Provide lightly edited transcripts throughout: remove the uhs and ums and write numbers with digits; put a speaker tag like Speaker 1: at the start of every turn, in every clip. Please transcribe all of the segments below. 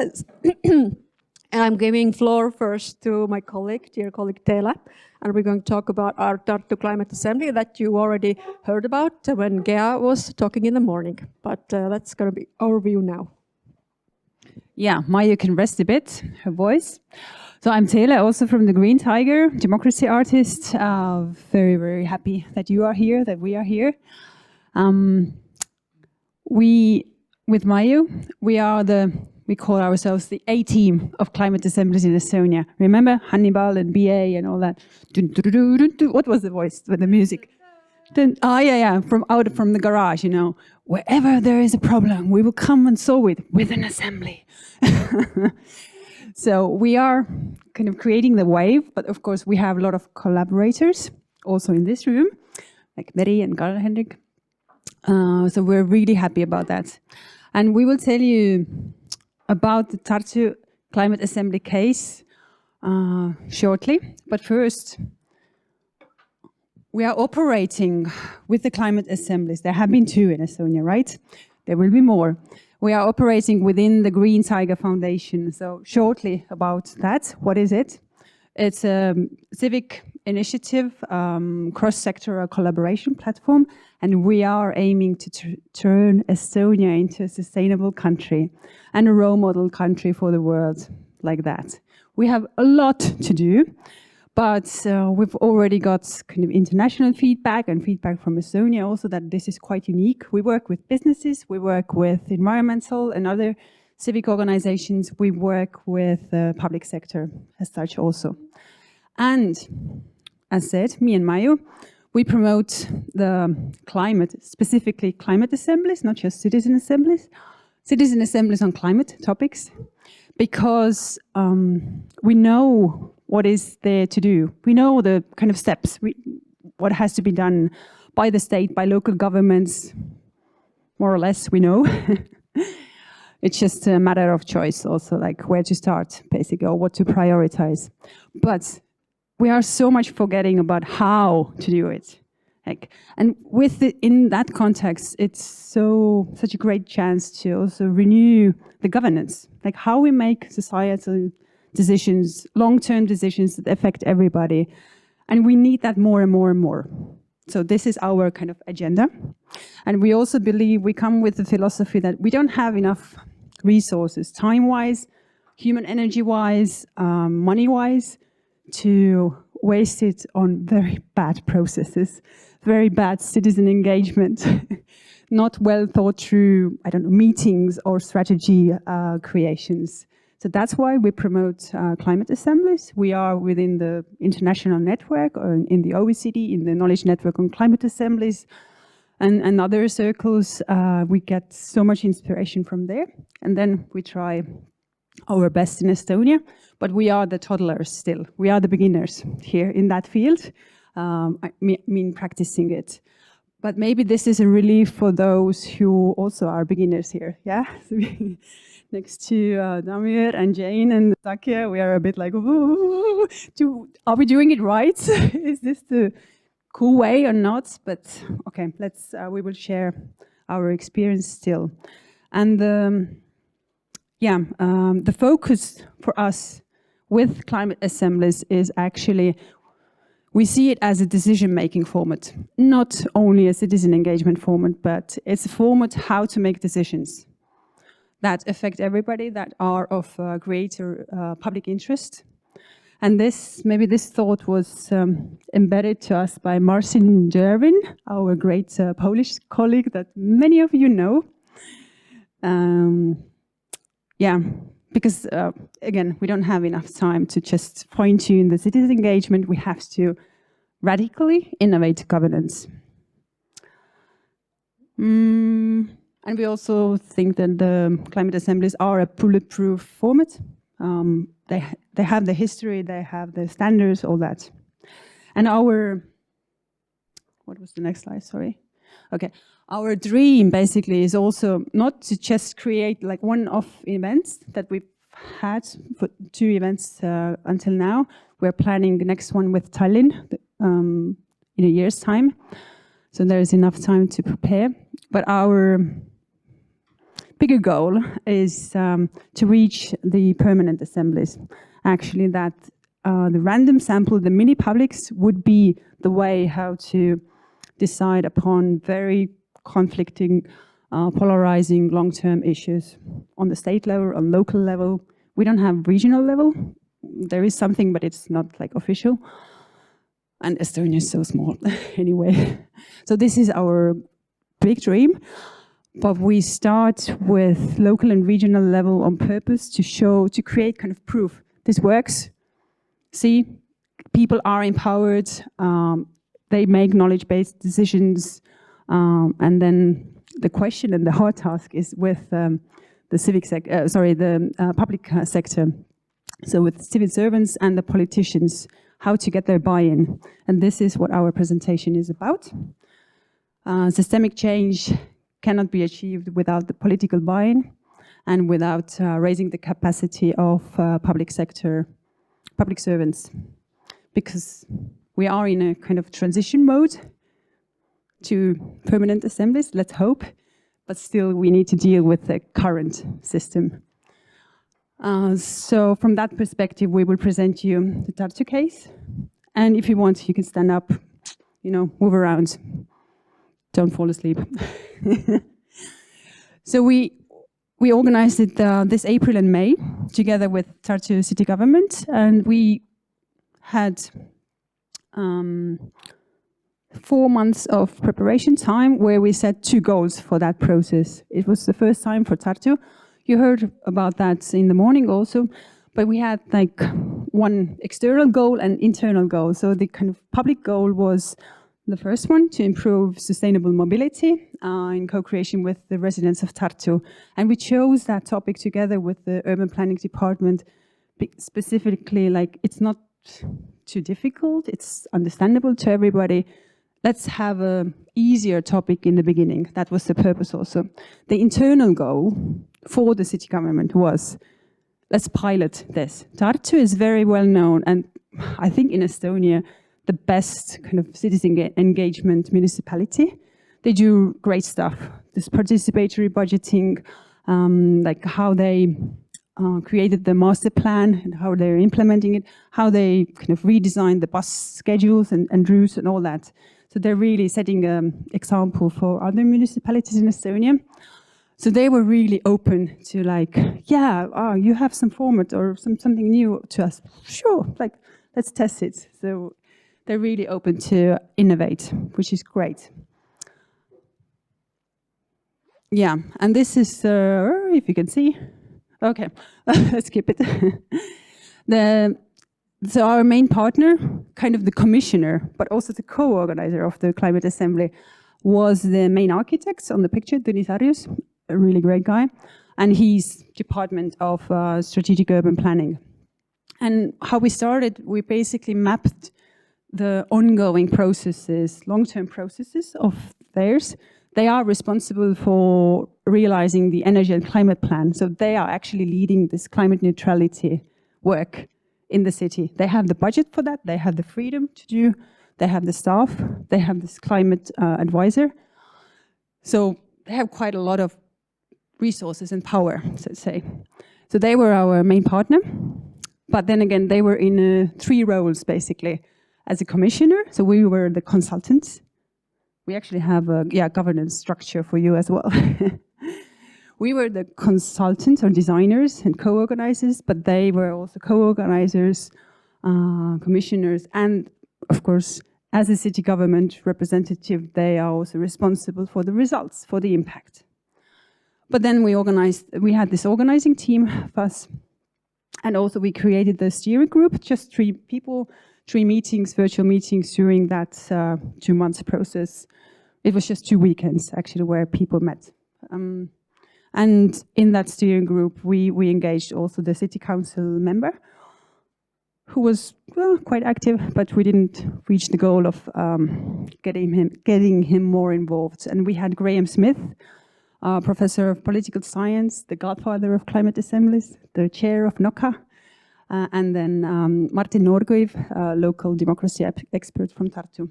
Speaker 1: And I'm giving floor first to my colleague, dear colleague Teele, and we're going to talk about our Tartu Climate Assembly that you already heard about when Gea was talking in the morning. But that's going to be overview now.
Speaker 2: Yeah, Maiu can rest a bit, her voice. So I'm Teele, also from the Green Tiger, democracy artist. Very, very happy that you are here, that we are here. With Maiu, we call ourselves the A-team of climate assemblies in Estonia. Remember Hannibal and BA and all that? What was the voice with the music? From the garage, you know. Wherever there is a problem, we will come and solve it with an assembly. So we are kind of creating the wave, but of course we have a lot of collaborators also in this room, like Meri and Karl-Henrik. So we're really happy about that. And we will tell you about the Tartu Climate Assembly case shortly. But first, we are operating with the climate assemblies. There have been 2 in Estonia, right? There will be more. We are operating within the Green Tiger Foundation. So shortly about that, what is it? It's a civic initiative, cross-sectoral collaboration platform, and we are aiming to turn Estonia into a sustainable country and a role model country for the world like that. We have a lot to do, but we've already got kind of international feedback and feedback from Estonia also that this is quite unique. We work with businesses, we work with environmental and other civic organizations, we work with the public sector as such also. And as said, me and Maiu, we promote the climate, specifically climate assemblies, not just citizen assemblies on climate topics, because we know what is there to do. We know the kind of steps, what has to be done by the state, by local governments, more or less we know. It's just a matter of choice also, like where to start, basically, or what to prioritize. But we are so much forgetting about how to do it. And in that context, it's such a great chance to also renew the governance, like how we make societal decisions, long-term decisions that affect everybody. And we need that more and more and more. So this is our kind of agenda. And we also believe we come with the philosophy that we don't have enough resources, time-wise, human energy-wise, money-wise, to waste it on very bad processes, very bad citizen engagement, not well thought through, meetings or strategy creations. So that's why we promote climate assemblies. We are within the international network, or in the OECD, in the knowledge network on climate assemblies, and other circles. We get so much inspiration from there. And then we try our best in Estonia, but we are the toddlers still. We are the beginners here in that field, I mean practicing it. But maybe this is a relief for those who also are beginners here, yeah? So next to Damir and Jane and Zakia, we are a bit like, ooh, are we doing it right? Is this the cool way or not? But okay, we will share our experience still. And the focus for us with climate assemblies is actually, we see it as a decision-making format, not only a citizen engagement format, but it's a format how to make decisions that affect everybody, that are of greater public interest. And maybe this thought was embedded to us by Marcin Derwin, our great Polish colleague that many of you know. Because again, we don't have enough time to just fine-tune the citizen engagement. We have to radically innovate governance. And we also think that the climate assemblies are a bulletproof format. They have the history, they have the standards, all that. And what was the next slide, sorry? Okay, our dream basically is also not to just create like one-off events that we've had for 2 events until now. We're planning the next one with Tallinn in a year's time. So there is enough time to prepare. But bigger goal is to reach the permanent assemblies. Actually, that the random sample, the mini publics, would be the way how to decide upon very conflicting, polarizing long-term issues on the state level, on local level. We don't have regional level. There is something, but it's not like official. And Estonia is so small anyway. So this is our big dream. But we start with local and regional level on purpose to create kind of proof. This works. See, people are empowered. They make knowledge-based decisions. And then the question and the hard task is with the civic sector, the public sector. So with civil servants and the politicians, how to get their buy-in. And this is what our presentation is about. Systemic change cannot be achieved without the political buy-in and without raising the capacity of public servants. Because we are in a kind of transition mode to permanent assemblies, let's hope, but still we need to deal with the current system. So from that perspective, we will present you the Tartu case. And if you want, you can stand up, move around. Don't fall asleep. So we organized it this April and May together with Tartu city government, and we had 4 months of preparation time where we set 2 goals for that process. It was the first time for Tartu. You heard about that in the morning also, but we had like one external goal and internal goal. So the kind of public goal was the first one, to improve sustainable mobility in co-creation with the residents of Tartu. And we chose that topic together with the urban planning department, specifically like it's not too difficult, it's understandable to everybody. Let's have an easier topic in the beginning. That was the purpose also. The internal goal for the city government was, let's pilot this. Tartu is very well known, and I think in Estonia, the best kind of citizen engagement municipality. They do great stuff. This participatory budgeting, like how they created the master plan and how they're implementing it, how they kind of redesigned the bus schedules and routes and all that. So they're really setting an example for other municipalities in Estonia. So they were really open to like, yeah, you have some format or something new to us. Sure, like, let's test it. So they're really open to innovate, which is great. Yeah, and this is, if you can see, okay, let's skip it. So our main partner, kind of the commissioner, but also the co-organizer of the Climate Assembly, was the main architect on the picture, Denis, a really great guy, and he's Department of Strategic Urban Planning. And how we started, we basically mapped the ongoing processes, long-term processes of theirs. They are responsible for realizing the energy and climate plan. So they are actually leading this climate neutrality work in the city. They have the budget for that. They have the freedom to do. They have the staff. They have this climate advisor. So they have quite a lot of resources and power, so to say. So they were our main partner. But then again, they were in 3 roles, basically. As a commissioner, so we were the consultants. We actually have a governance structure for you as well. We were the consultants or designers and co-organizers, but they were also co-organizers, commissioners, and of course, as a city government representative, they are also responsible for the results, for the impact. But then we had this organizing team first, and also we created the steering group, just 3 people, 3 meetings, virtual meetings during that 2 months process. It was just 2 weekends, actually, where people met. And in that steering group, we engaged also the city council member, who was quite active, but we didn't reach the goal of getting him more involved. And we had Graham Smith, professor of political science, the godfather of climate assemblies, the chair of NOCA, and then Martin Norguiv, local democracy expert from Tartu.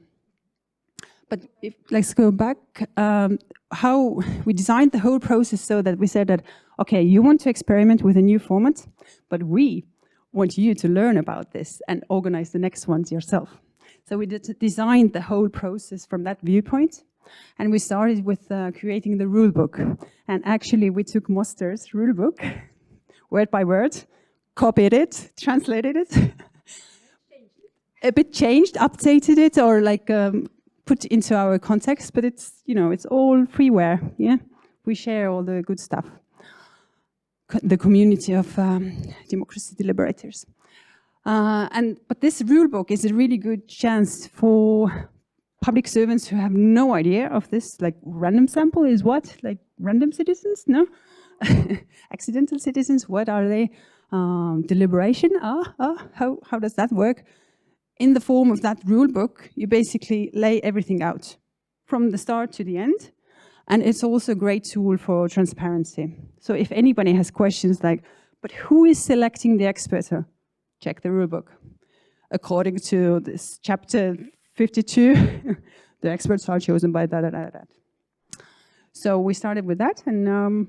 Speaker 2: But if, let's go back, how we designed the whole process so that we said that, okay, you want to experiment with a new format, but we want you to learn about this and organize the next ones yourself. So we designed the whole process from that viewpoint. And we started with creating the rule book. And actually, we took Moster's rule book, word by word, copied it, translated it, a bit changed, updated it, or like put into our context. But it's, you know, it's all freeware. Yeah, we share all the good stuff. The community of democracy deliberators. But this rule book is a really good chance for public servants who have no idea of this, like random sample is what? Like random citizens? No? Accidental citizens, what are they? Deliberation? How does that work? In the form of that rule book, you basically lay everything out from the start to the end. And it's also a great tool for transparency. So if anybody has questions like, but who is selecting the expert? Check the rule book. According to this chapter 52, the experts are chosen by that. So we started with that, and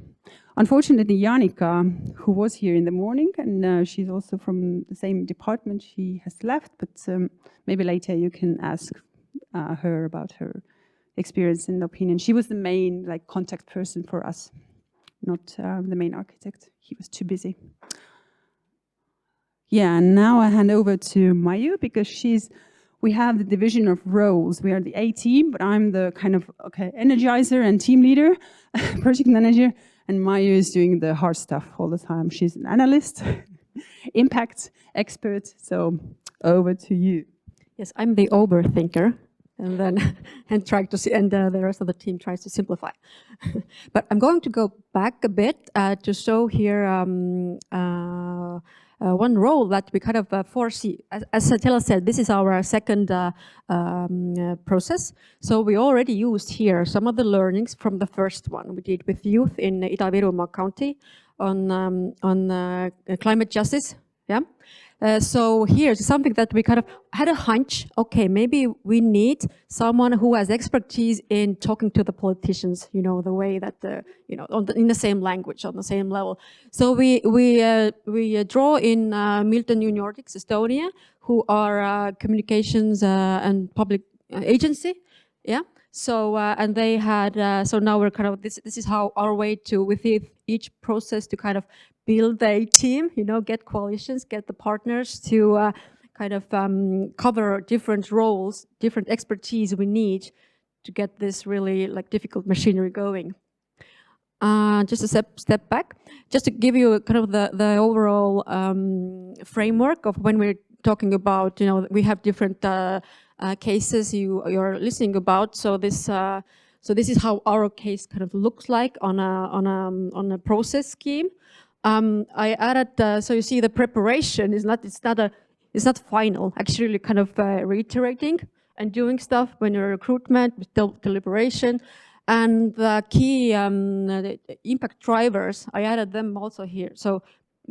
Speaker 2: unfortunately, Janika, who was here in the morning, and she's also from the same department, she has left. But maybe later you can ask her about her experience and opinion. She was the main contact person for us, not the main architect. He was too busy. Yeah, and now I hand over to Maiu because we have the division of roles. We are the A team, but I'm the kind of energizer and team leader, project manager, and Maiu is doing the hard stuff all the time. She's an analyst, impact expert. So over to you.
Speaker 1: Yes, I'm the overthinker, and then and trying to see, and the rest of the team tries to simplify. But I'm going to go back a bit to show here one role that we kind of foresee. As Teele said, this is our second process. So we already used here some of the learnings from the first one we did with youth in Ida-Virumaa County on climate justice. Yeah. So here's something that we kind of had a hunch, okay, maybe we need someone who has expertise in talking to the politicians, you know, the way that, in the same language, on the same level. So we draw in Milton New Nordics, Estonia, who are communications and public agency, yeah. So and they had so now we're kind of this is how our way to within each process to kind of build a team, you know, get coalitions, get the partners to kind of cover different roles, different expertise we need to get this really difficult machinery going. Just a step back, just to give you kind of the overall framework of when we're talking about, you know, we have different cases you're listening about. So this is how our case kind of looks like on a process scheme. I added so you see the preparation is not final. Actually, kind of reiterating and doing stuff when you're recruitment, deliberation, and the key the impact drivers. I added them also here. So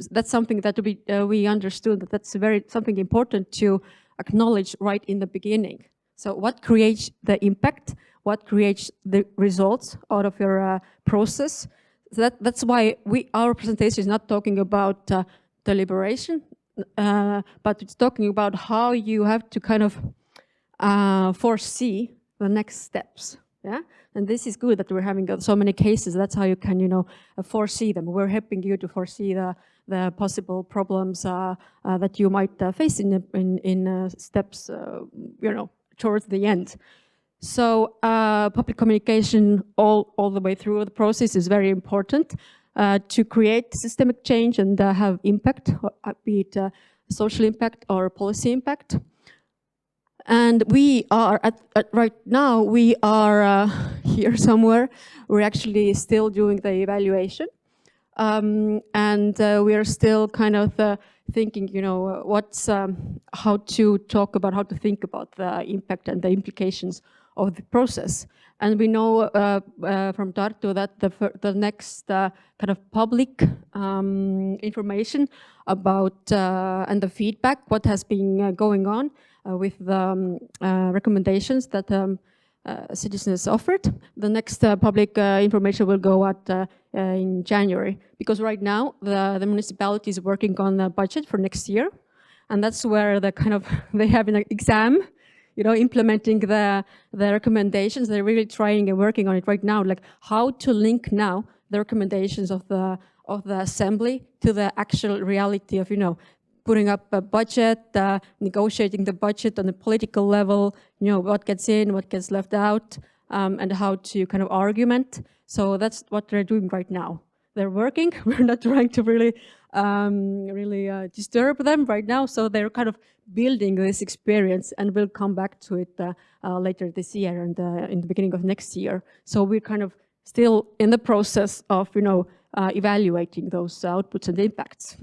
Speaker 1: that's something that we understood that's something important to acknowledge right in the beginning. So what creates the impact? What creates the results out of your process? So that's why our presentation is not talking about deliberation, but it's talking about how you have to kind of foresee the next steps. Yeah, and this is good that we're having so many cases. That's how you can, you know, foresee them. We're helping you to foresee the possible problems that you might face in steps, you know, towards the end. So public communication all the way through the process is very important to create systemic change and have impact, be it social impact or policy impact. And we are right now we are here somewhere. We're actually still doing the evaluation, and we are still kind of thinking, you know, how to think about the impact and the implications of the process. And we know from Tartu that the next kind of public information about and the feedback, what has been going on with the recommendations that citizens offered. The next public information will go out in January, because right now the municipality is working on the budget for next year, and that's where the kind of they have an exam, implementing the recommendations. They're really trying and working on it right now, like how to link now the recommendations of the assembly to the actual reality of putting up a budget, negotiating the budget on the political level, what gets in, what gets left out, and how to kind of argument. So that's what they're doing right now. They're working. We're not trying to really disturb them right now. So they're kind of building this experience, and we'll come back to it later this year and in the beginning of next year. So we're kind of still in the process of evaluating those outputs and impacts.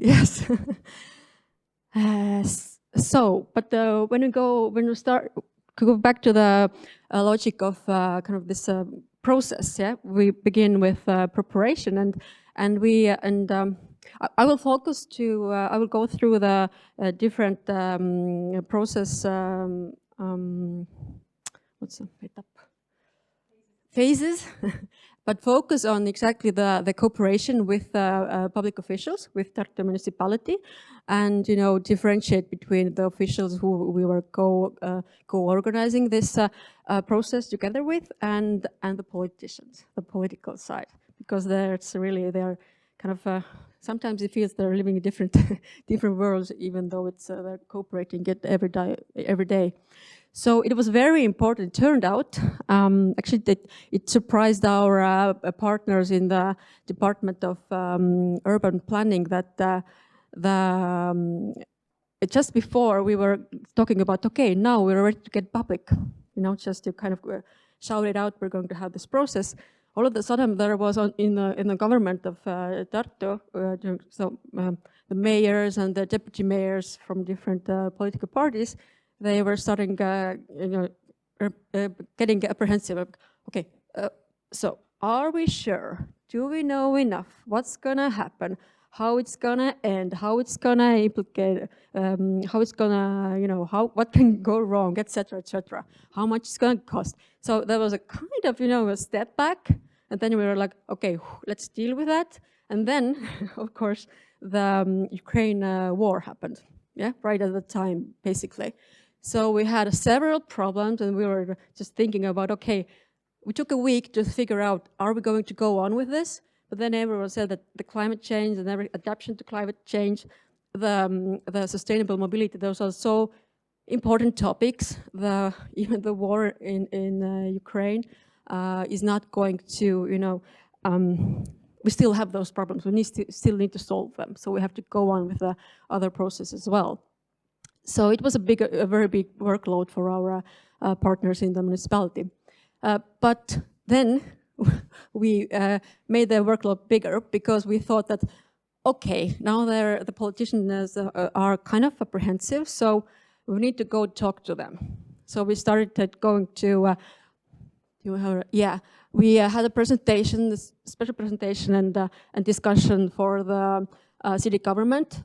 Speaker 1: Yes. When we start to go back to the logic of kind of this process, we begin with preparation, and I will focus to I will go through the different process. What's the phases? But focus on exactly the cooperation with public officials, with Tartu municipality, and differentiate between the officials who we were co-organizing this process together with, and the politicians, the political side, because they're kind of sometimes it feels they're living in different different worlds, even though it's they're cooperating it every day. So it was very important. It turned out, actually, that it surprised our partners in the Department of Urban Planning that just before we were talking about, okay, now we're ready to get public, just to kind of shout it out, we're going to have this process. All of a sudden, there was in the government of Tartu, the mayors and the deputy mayors from different political parties, they were starting, getting apprehensive. Okay, so are we sure? Do we know enough? What's gonna happen? How it's gonna end? How it's gonna implicate? How it's gonna, what can go wrong, etc., etc. How much it's gonna cost? So there was a kind of, a step back, and then we were like, okay, let's deal with that. And then, of course, the Ukraine war happened. Yeah, right at the time, basically. So we had several problems, and we were just thinking about, okay, we took a week to figure out, are we going to go on with this? But then everyone said that the climate change and every adaptation to climate change, the sustainable mobility, those are so important topics. Even the war in Ukraine is not going to, we still have those problems. We still need to solve them. So we have to go on with the other process as well. So it was a very big workload for our partners in the municipality. But then we made the workload bigger, because we thought that, okay, now the politicians are kind of apprehensive, so we need to go talk to them. So we started going to, we had a presentation, this special presentation and discussion for the city government.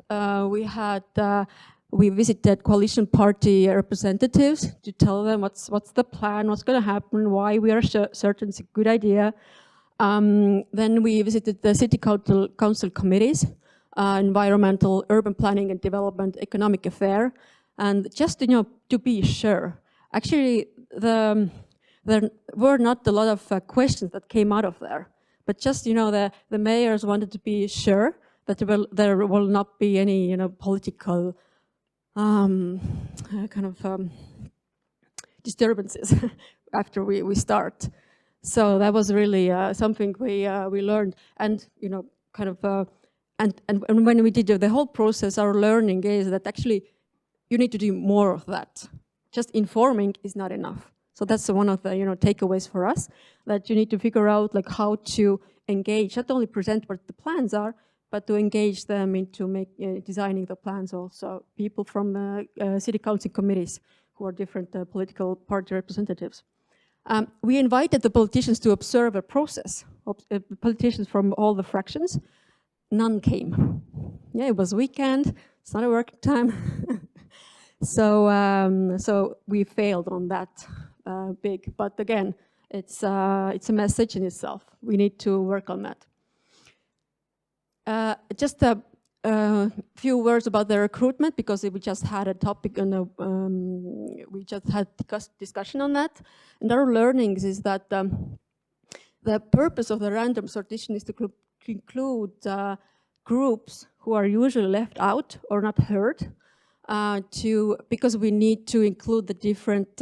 Speaker 1: We visited coalition party representatives to tell them what's the plan, what's going to happen, why we are certain it's a good idea. Then we visited the city council committees, environmental, urban planning and development, economic affair, and just to be sure. Actually, there were not a lot of questions that came out of there, but just the mayors wanted to be sure that there will not be any political disturbances after we start. So that was really something we learned, and and when we did the whole process, our learning is that actually you need to do more of that. Just informing is not enough. So that's one of the takeaways for us, that you need to figure out like how to engage, not only present what the plans are, but to engage them into designing the plans also. People from the city council committees who are different political party representatives. We invited the politicians to observe a process, politicians from all the fractions. None came. Yeah, it was weekend. It's not a working time. So we failed on that big. But again, it's a message in itself. We need to work on that. Just a few words about the recruitment, because we just had a topic on we just had discussion on that. And our learnings is that the purpose of the random sortition is to include groups who are usually left out or not heard, because we need to include the different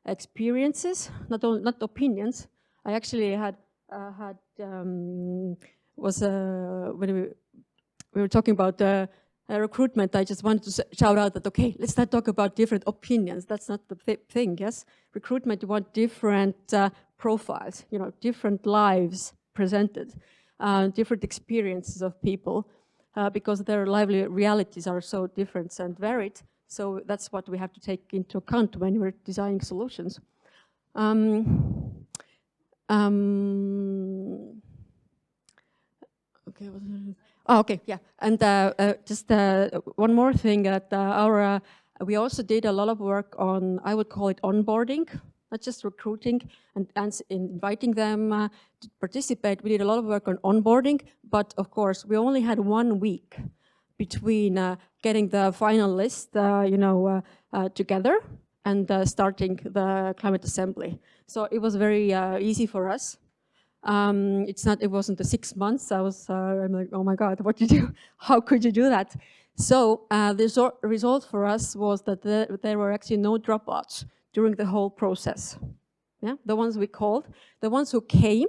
Speaker 1: experiences, not opinions. I actually when we were talking about recruitment, I just wanted to shout out that, okay, let's not talk about different opinions. That's not the thing, yes? Recruitment, you want different profiles, different lives presented, different experiences of people, because their lively realities are so different and varied. So that's what we have to take into account when we're designing solutions. Okay, yeah, and just one more thing that we also did a lot of work on, I would call it onboarding, not just recruiting and inviting them to participate. We did a lot of work on onboarding, but of course we only had 1 week between getting the final list, together and starting the climate assembly. So it was very easy for us. It wasn't the 6 months. I'm like, oh my God, what did you, how could you do that? So the result for us was that there were actually no dropouts during the whole process. Yeah, the ones we called, the ones who came,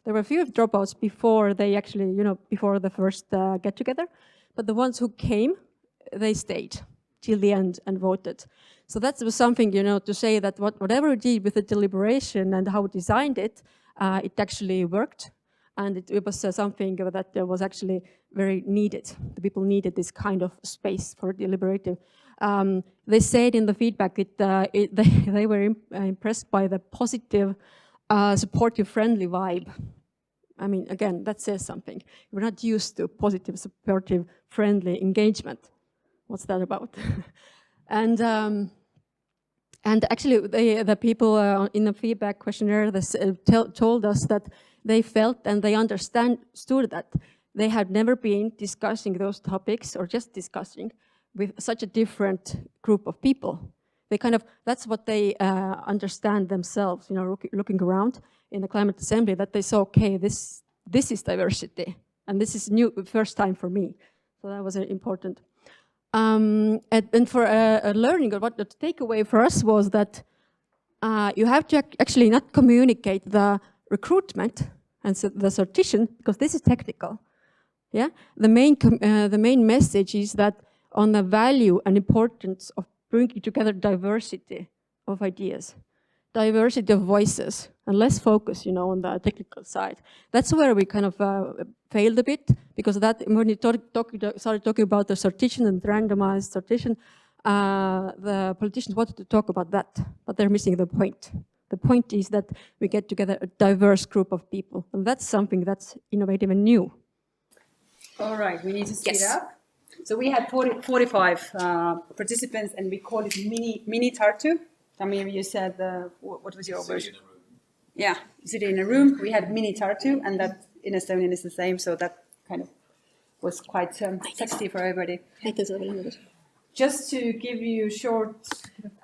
Speaker 1: there were a few dropouts before they actually, before the first get together, but the ones who came, they stayed till the end and voted. So that was something, to say that whatever we did with the deliberation and how we designed it, it actually worked, and it was something that was actually very needed. The people needed this kind of space for deliberative. They said in the feedback they were impressed by the positive, supportive, friendly vibe. I mean, again, that says something. We're not used to positive, supportive, friendly engagement. What's that about? And actually, the people in the feedback questionnaire told us that they felt and they understood that they had never been discussing those topics or just discussing with such a different group of people. They that's what they understand themselves, looking around in the climate assembly, that they saw, okay, this is diversity, and this is new, first time for me. So that was important. And for a learning, or what the takeaway for us was that you have to actually not communicate the recruitment and the sortition, because this is technical. Yeah, the main message is that on the value and importance of bringing together diversity of ideas, diversity of voices, and less focus, on the technical side. That's where we failed a bit, because when you started talking about the sortition and randomized sortition, the politicians wanted to talk about that, but they're missing the point. The point is that we get together a diverse group of people, and that's something that's innovative and new.
Speaker 2: All right, we need to speed up. So we had 45 participants, and we call it mini-Tartu. Tamir, you said, what was your version? Yeah, sitting in a room. We had mini-Tartu, and that in Estonian is the same, so that kind of was quite sexy for everybody. Just to give you a short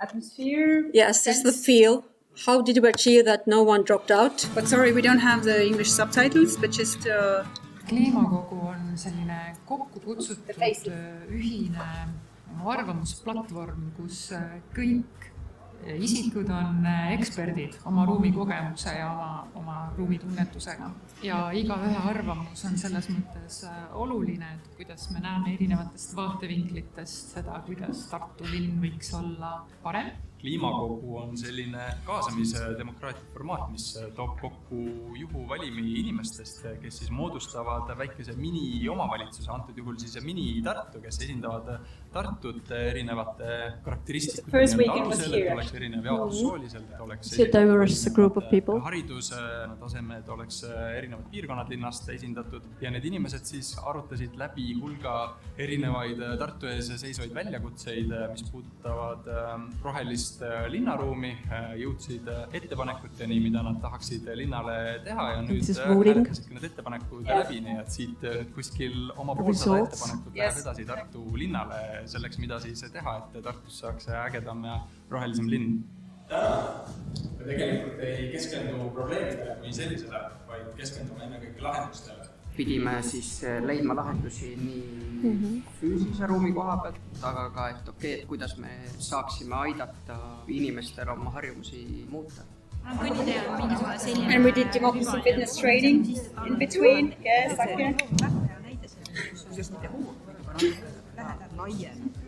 Speaker 2: atmosphere.
Speaker 1: Yes, just the feel. How did you achieve that no one dropped out?
Speaker 2: But sorry, we don't have the English subtitles, but just...
Speaker 3: Kliimakogu on selline kokku kutsutud ühine arvamusplatvorm, kus kõik isikud on eksperdid oma ruumikogemuse ja oma ruumitunnetusega. Ja igaühe arvamus on selles mõttes oluline, et kuidas me näeme erinevatest vaatevinklitest seda, kuidas Tartu linn võiks olla parem.
Speaker 4: kliimakogu on selline kaasamise demokraatia formaat, mis toob kokku juhuvalimi inimestest, kes siis moodustavad väikese mini-omavalitsuse, antud juhul siis mini-Tartu, kes esindavad Tartut erinevate karakteristikute alusel, et oleks erinev jaotus sooliselt, oleks hariduse tasemed, oleks erinevad piirkonnad linnast esindatud ja need inimesed siis arutasid läbi hulga erinevaid Tartu ees seisvaid väljakutseid, mis puudutavad rohelist linnaruumi, jõudsid ettepanekuteni, mida nad tahaksid linnale teha ja nüüd hääletasidki need ettepanekud läbi, nii et siit kuskil oma poolsada ettepanekut läheb edasi Tartu linnale selleks, mida siis teha, et Tartus saaks ägedam ja rohelisem linn. Me tegelikult ei keskendu probleemidele kui sellisele, vaid keskendume ennekõike lahendustele.
Speaker 5: Pidime siis leidma lahendusi nii füüsilise ruumi koha pealt, aga ka, et et kuidas me saaksime aidata inimestel oma harjumusi muuta.
Speaker 6: And we did democracy fitness training in between. Yes, okay.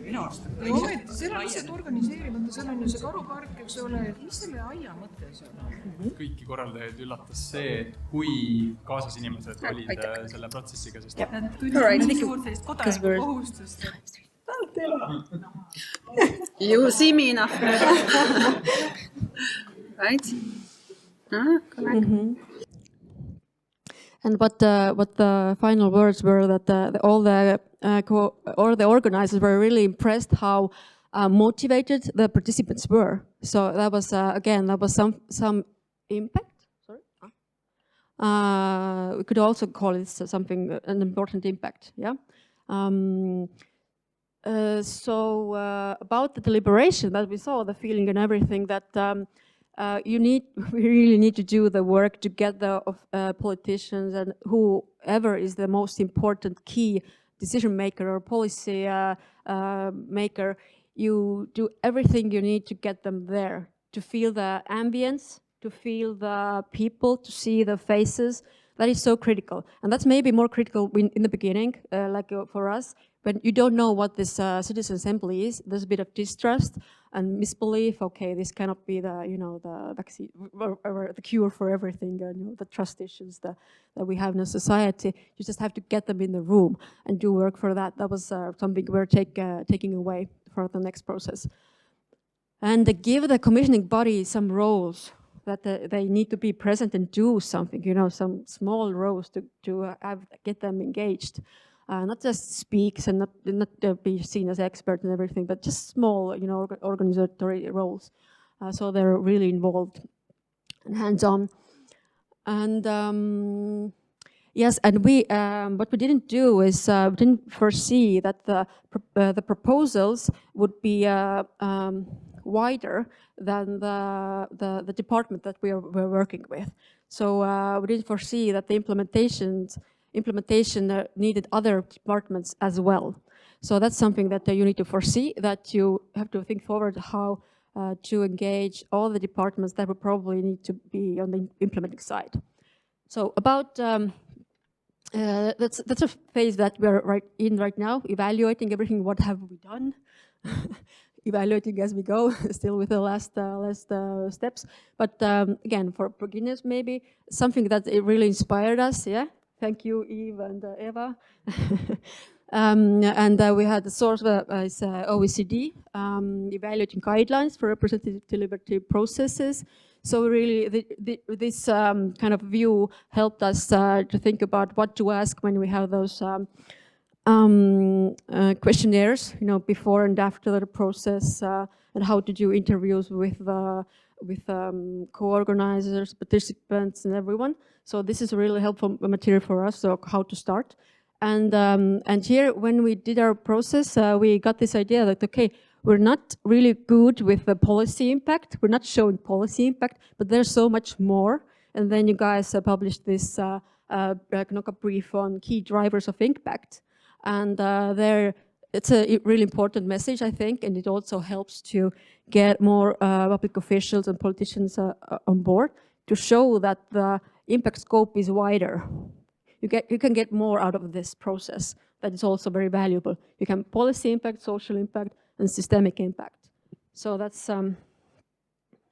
Speaker 3: Minu arust seal on lihtsalt organiseerimata, seal on ju see karupark, eks ole, et mis selle aia mõte seal on?
Speaker 4: Kõiki korraldajaid üllatas see, et kui kaasas inimesed olid selle protsessiga, sest
Speaker 3: sellist kodaniku kohustust.
Speaker 6: You see me enough. Right?
Speaker 1: And what the final words were that all the organizers were really impressed how motivated the participants were. So that was again some impact. Sorry, we could also call it an important impact. Yeah. So about the deliberation that we saw, the feeling and everything that. We really need to do the work together of politicians and whoever is the most important key decision maker or policy maker. You do everything you need to get them there, to feel the ambience, to feel the people, to see the faces. That is so critical. And that's maybe more critical in the beginning, like for us, when you don't know what this citizen assembly is. There's a bit of distrust and misbelief. Okay, this cannot be the vaccine or the cure for everything. The trust issues that we have in a society. You just have to get them in the room and do work for that. That was something we're taking away for the next process. And give the commissioning body some roles that they need to be present and do something. Some small roles to get them engaged. Not just speaks and not be seen as expert and everything, but just small, organizatory roles. So they're really involved and hands-on. And yes, and we what we didn't do is we didn't foresee that the proposals would be wider than the department that we're working with. So we didn't foresee that the implementation needed other departments as well. So that's something that you need to foresee, that you have to think forward how to engage all the departments that will probably need to be on the implementing side. So about, that's a phase that we're right now, evaluating everything, what have we done, evaluating as we go, still with the last steps. But again, for beginners maybe, something that it really inspired us, yeah? Thank you, Eve and Eva. And we had the source is OECD, evaluating guidelines for representative deliberative processes. So really, this kind of view helped us to think about what to ask when we have those questionnaires, before and after the process, and how to do interviews with co-organizers, participants, and everyone. So this is a really helpful material for us, so how to start. And here, when we did our process, we got this idea that, okay, we're not really good with the policy impact. We're not showing policy impact, but there's so much more. And then you guys published this brief on key drivers of impact. And it's a really important message, I think, and it also helps to get more public officials and politicians on board to show that the impact scope is wider. You can get more out of this process. That is also very valuable. You can policy impact, social impact, and systemic impact. So that's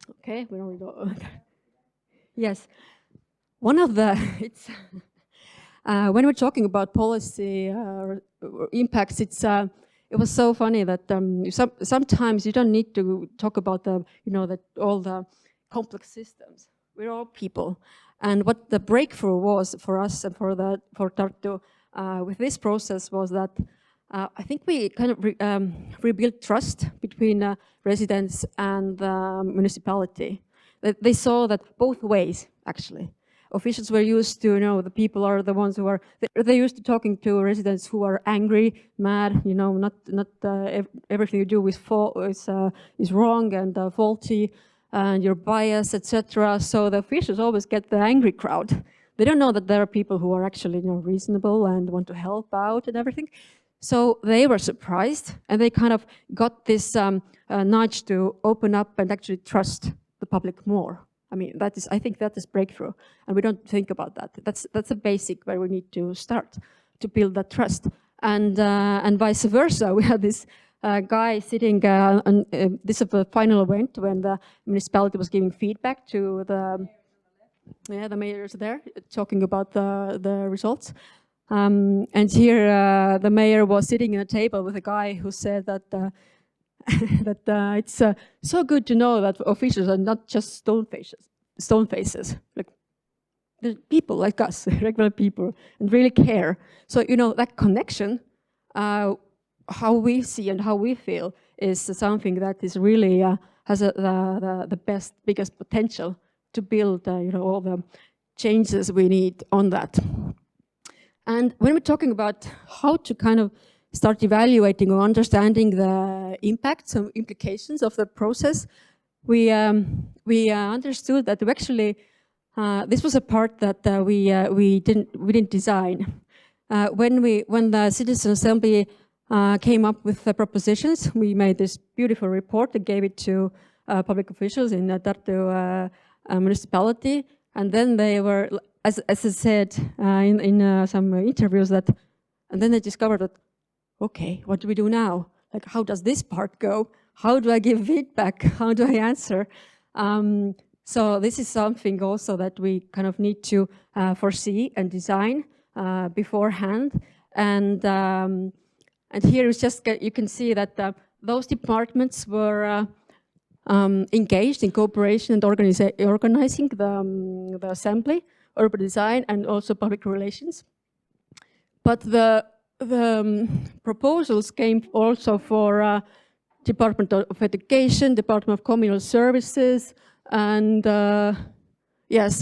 Speaker 1: Okay, we don't know. Yes, one of the when we're talking about policy impacts, it was so funny that sometimes you don't need to talk about that all the complex systems. We're all people, and what the breakthrough was for us and for Tartu with this process was that I think we kind of rebuilt trust between residents and the municipality. They saw that both ways, actually. Officials were used to, the people are the ones who are, they're used to talking to residents who are angry, mad, not everything you do is wrong and faulty, and you're biased, etc. So the officials always get the angry crowd. They don't know that there are people who are actually reasonable and want to help out and everything. So they were surprised, and they kind of got this nudge to open up and actually trust the public more. I mean, I think that is breakthrough, and we don't think about that. That's a basic where we need to start to build that trust, and vice versa. We had this guy sitting on this is the final event when the municipality was giving feedback to the mayors there, talking about the results. And here the mayor was sitting at a table with a guy who said that it's so good to know that officials are not just stone faces. Like they're people like us, regular people, and really care. So that connection, how we see and how we feel, is something that is really has the biggest potential to build all the changes we need on that. And when we're talking about how to kind of start evaluating or understanding the impacts and implications of the process, we understood that we actually this was a part that we didn't design. When the Citizen Assembly came up with the propositions, we made this beautiful report and gave it to public officials in Tartu municipality, and then they were, as I said in some interviews, and then they discovered that, okay, what do we do now? Like, how does this part go? How do I give feedback? How do I answer? So this is something also that we kind of need to foresee and design beforehand. And here is just, you can see that those departments were engaged in cooperation and organizing the assembly, urban design, and also public relations. But the proposals came also for Department of Education, Department of Communal Services, and yes,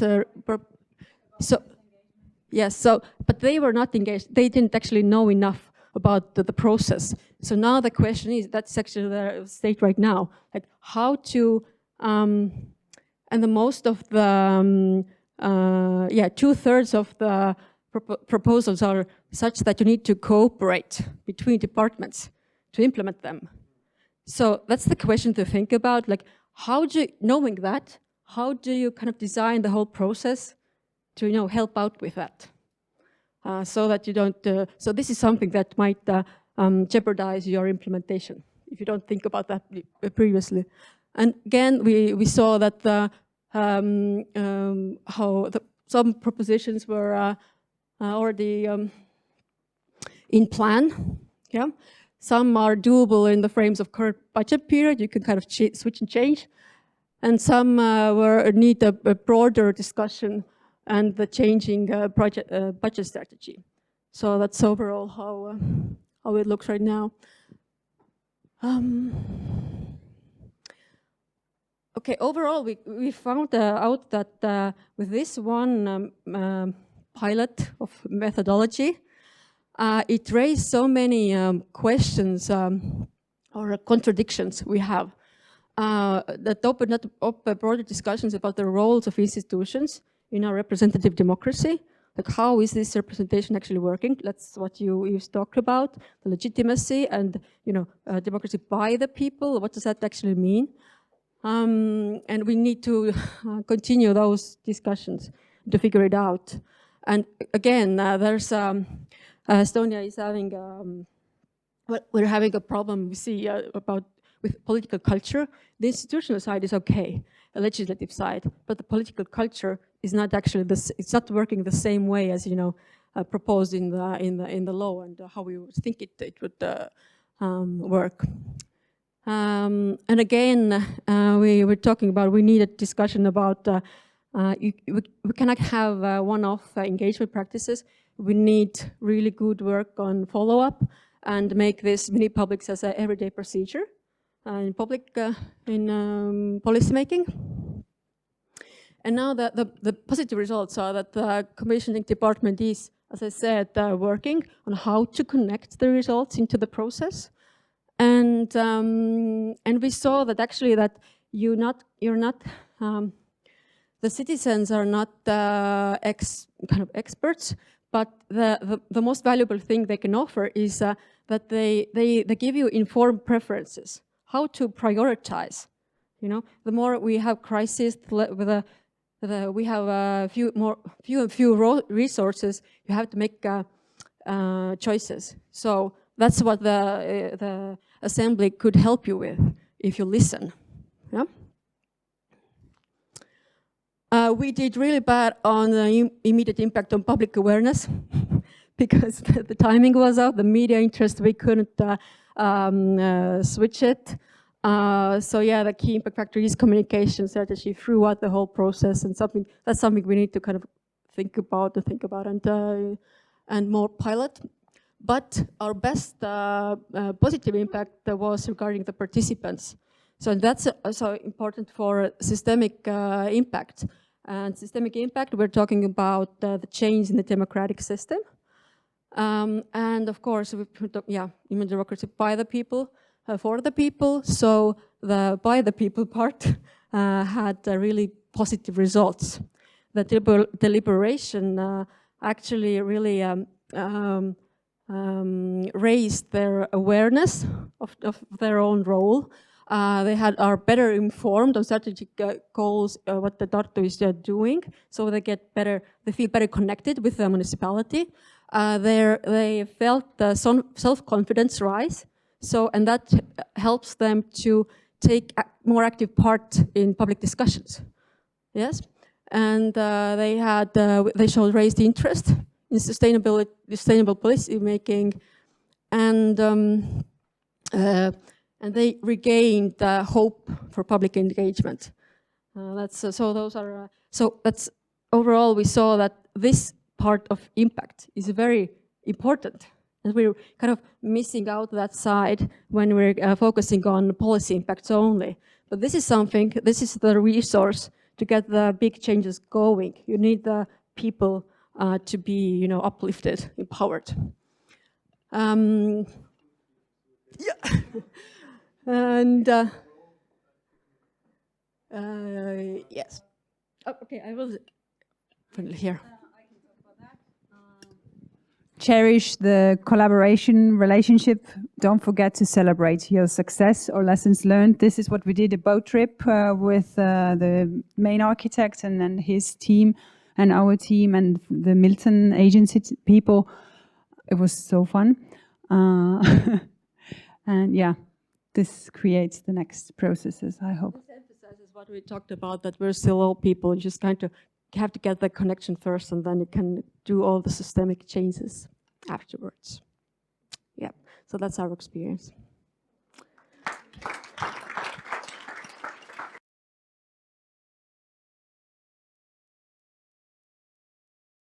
Speaker 1: but they were not engaged. They didn't actually know enough about the process. So now the question is, that's actually the state right now, like how to, and the most of the, 2/3 of the proposals are such that you need to cooperate between departments to implement them. So that's the question to think about, like knowing that, how do you kind of design the whole process to help out with that? So that you don't, so this is something that might jeopardize your implementation if you don't think about that previously. And again, we saw that some propositions were already in plan. Yeah, some are doable in the frames of current budget period. You can kind of switch and change, and some need a broader discussion and the changing budget strategy. So that's overall how it looks right now. Okay, overall, we found out that with this one pilot of methodology, it raised so many questions or contradictions we have that opened up broader discussions about the roles of institutions in our representative democracy. Like, how is this representation actually working? That's what you talked about, the legitimacy and democracy by the people. What does that actually mean? And we need to continue those discussions to figure it out. And again, there's Estonia is having we're having a problem. We see with political culture. The institutional side is okay, legislative side, but the political culture is not actually it's not working the same way as proposed in the law and how we would think it would work. And again, we were talking about we need a discussion about we cannot have one-off engagement practices. We need really good work on follow-up and make this mini-publics as an everyday procedure in public policy making. And now the positive results are that the commissioning department is, as I said, working on how to connect the results into the process. And we saw that actually that the citizens are not kind of experts, but the most valuable thing they can offer is that they give you informed preferences, how to prioritize. The more we have crises, we have few resources. You have to make choices. So that's what the assembly could help you with if you listen. Yeah. We did really bad on the immediate impact on public awareness because the timing was out, the media interest, we couldn't switch it. So yeah, the key impact factor is communication strategy throughout the whole process, and that's something we need to kind of think about and more pilot. But our best positive impact was regarding the participants. So that's also important for systemic impact. And systemic impact, we're talking about the change in the democratic system. And of course, we put up, human democracy by the people, for the people. So the by the people part had really positive results. The deliberation actually really raised their awareness of their own role. They are better informed on strategic goals, what the Tartu is doing, so they feel better connected with the municipality. They felt the self-confidence rise, and that helps them to take more active part in public discussions. Yes, and they showed raised interest in sustainable policy making, and they regained hope for public engagement. That's overall we saw that this part of impact is very important, and we're kind of missing out that side when we're focusing on policy impacts only. But this is the resource to get the big changes going. You need the people to be, uplifted, empowered. And yes. Oh, okay, I will finally here.
Speaker 2: I can talk about that. Cherish the collaboration relationship. Don't forget to celebrate your success or lessons learned. This is what we did a boat trip with the main architect and then his team and our team and the Milton agency people. It was so fun. And yeah, this creates the next processes, I hope.
Speaker 1: This emphasizes what we talked about, that we're still all people. You just kind of have to get the connection first, and then you can do all the systemic changes afterwards. Yeah, so that's our experience.